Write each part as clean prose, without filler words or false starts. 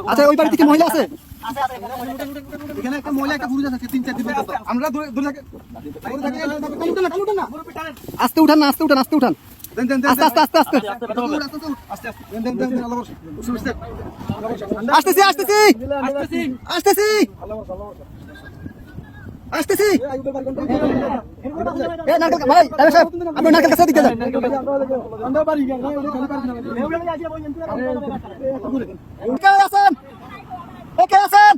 আচ্ছা ওই বাড়িতে কি মহিলা আছে? এখানে একটা মহিলা একটা পুরুষ আছে 3-4 দিন আমরা আস্তে উঠান না, আস্তে উঠান, আস্তে উঠান, আস্তে আস্তে আস্তে আস্তে আসতেছি আসতেছি আসতেছি আসতেছি। ভাই সাহেব আপনি নারকেল কাছে দিকে যান। কে আছেন? কে আছেন?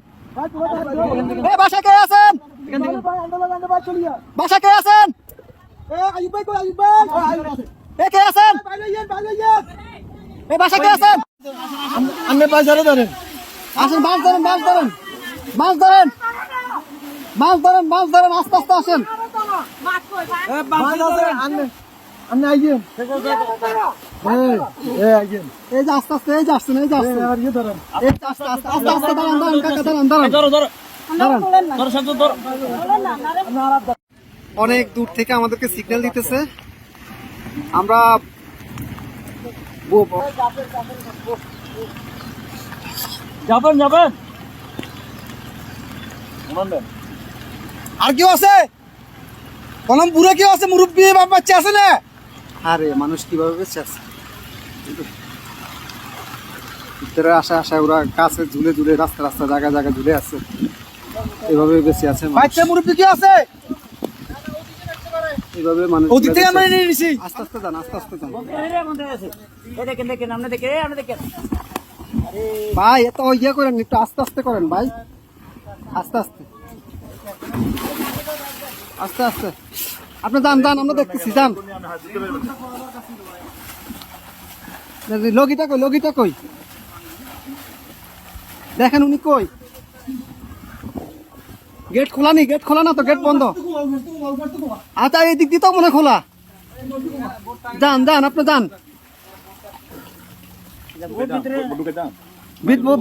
বাসা কে আছেন? বাসা কে আছেন? কে আছেন? বাসা কে আছেন? আপনি বাজারে ধরেন, আসেন, মাছ ধরেন, মাছ ধরেন, মাছ ধরেন, মাছ ধরেন, মাছ ধরেন, আস্তে আস্তে আসেন। এই যে আস্তে আস্তে, এই যে আসছেন, এই যে আসছেন, আস্তে আস্তে আস্তে আস্তে দাঁড়ান, দাঁড়ান কাকা, দাঁড়ান, দাঁড়ান। অনেক দূর থেকে আমাদেরকে সিগন্যাল দিতেছে, আমরা যাবেন যাবেন। আর কেউ আছে? কলম পুরো কেউ আছে? মুরব্বী বাচ্চা আছে না? আরে মানুষ কিভাবে বেঁচে আছে? ভিতরে আসা আসা ওরা কাছে ঝুলে ঝুলে, রাস্তা রাস্তা জায়গা জায়গা ঝুলে আছে, এভাবে বেঁচে আছে। বাচ্চা মুরব্বী কি আছে? এইভাবে মানুষ ওদিক থেকে আমরা নিয়ে নিছি। আস্তে আস্তে যান, আস্তে আস্তে যান ভাই, এত ইয়ে করেন, একটু আস্তে আস্তে করেন ভাই, আস্তে আস্তে আস্তে আস্তে। আপনি যান যান, আমরা দেখতেছি, যান। লগিটা কই, লগিটা কই? দেখেন উনি কই? গেট খোলা নি? গেট খোলা না তো, গেট বন্ধ। আচ্ছা এই দিক দিয়ে তো মনে খোলা। যান যান, আপনি যান।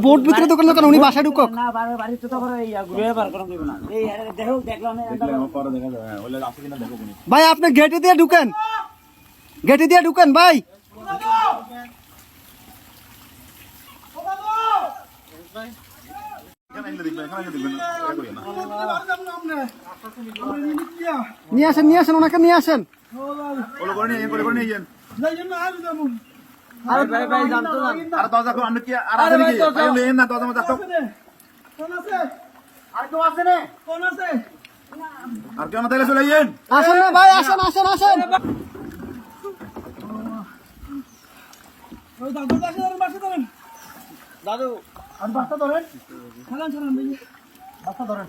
বোট ভিতরে দোকান দোকান, উনি বাসায় ঢুকক। ভাই আপনি গেটে দিয়ে ঢুকেন, গেটে দিয়ে ঢুকেন ভাই। নিয়ে আসেন, নিয়ে আসেন, ওনাকে নিয়ে আসেন। আসেন না ভাই, আসেন আসেন আসেন। দাদু আর বাচ্চা ধরেন, খেলান ছাড়ান ভাই, বাচ্চা ধরেন।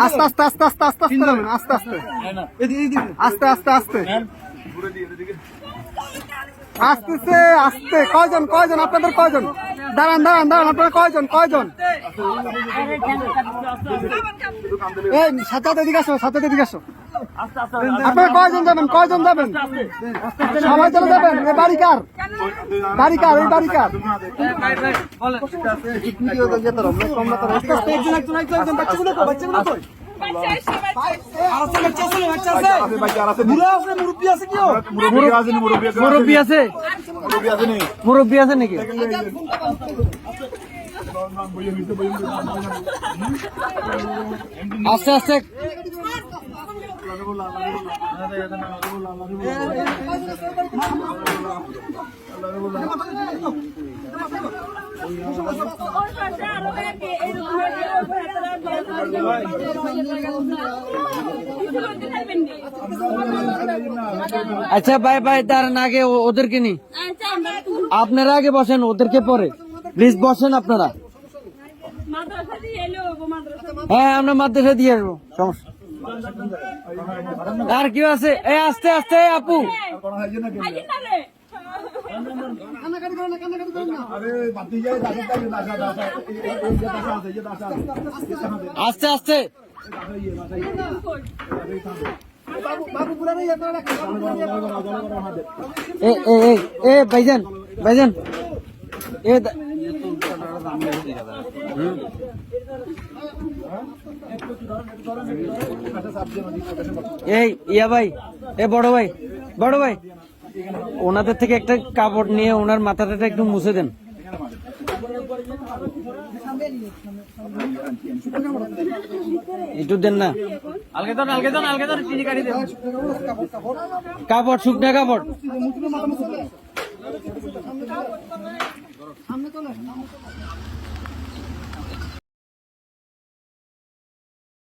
আস্তে আস্তে আস্তে আস্তে আস্তে আস্তে আস্তে আস্তে আস্তে আসতেছে, আসতে। কয়জন কয়জন আপনাদের, কয়জন? দাঁড়ান দাঁড়ান দাঁড়ান, আপনারা কয়জন কয়জন? এই সাথে এদিকে আসো, সাথে এদিকে আসো। আপনারা কয়জন যাবেন, কয়জন যাবেন? সবাই চলে যাবেন? এই বাড়ি কার? বাড়ি কার? এই বাড়ি কার? মুরব্বী আছে, মুরব্বী আছে নাকি? আস্তে আস্তে আচ্ছা ভাই ভাই, তার আগে ওদেরকে নি, আপনারা আগে বসেন, ওদেরকে পরে প্লিজ বসেন আপনারা। হ্যাঁ আমরা মাদ্রাসা দিয়ে আসবো, সমস্যা। আর কি আছে? এই আস্তে আস্তে আপু, আস্তে আস্তে বাবু বাবু পুরা নেই আপনারা রাখেন এ ভাইজান ভাইজান এ এই ইয়া ভাই এ বড় ভাই ওনাদের থেকে একটা কাপড় নিয়ে ওনার মাথাটা একটু মুছে দেন। একটু দেন না, কাপড় শুকনা কাপড়। সামনে তো না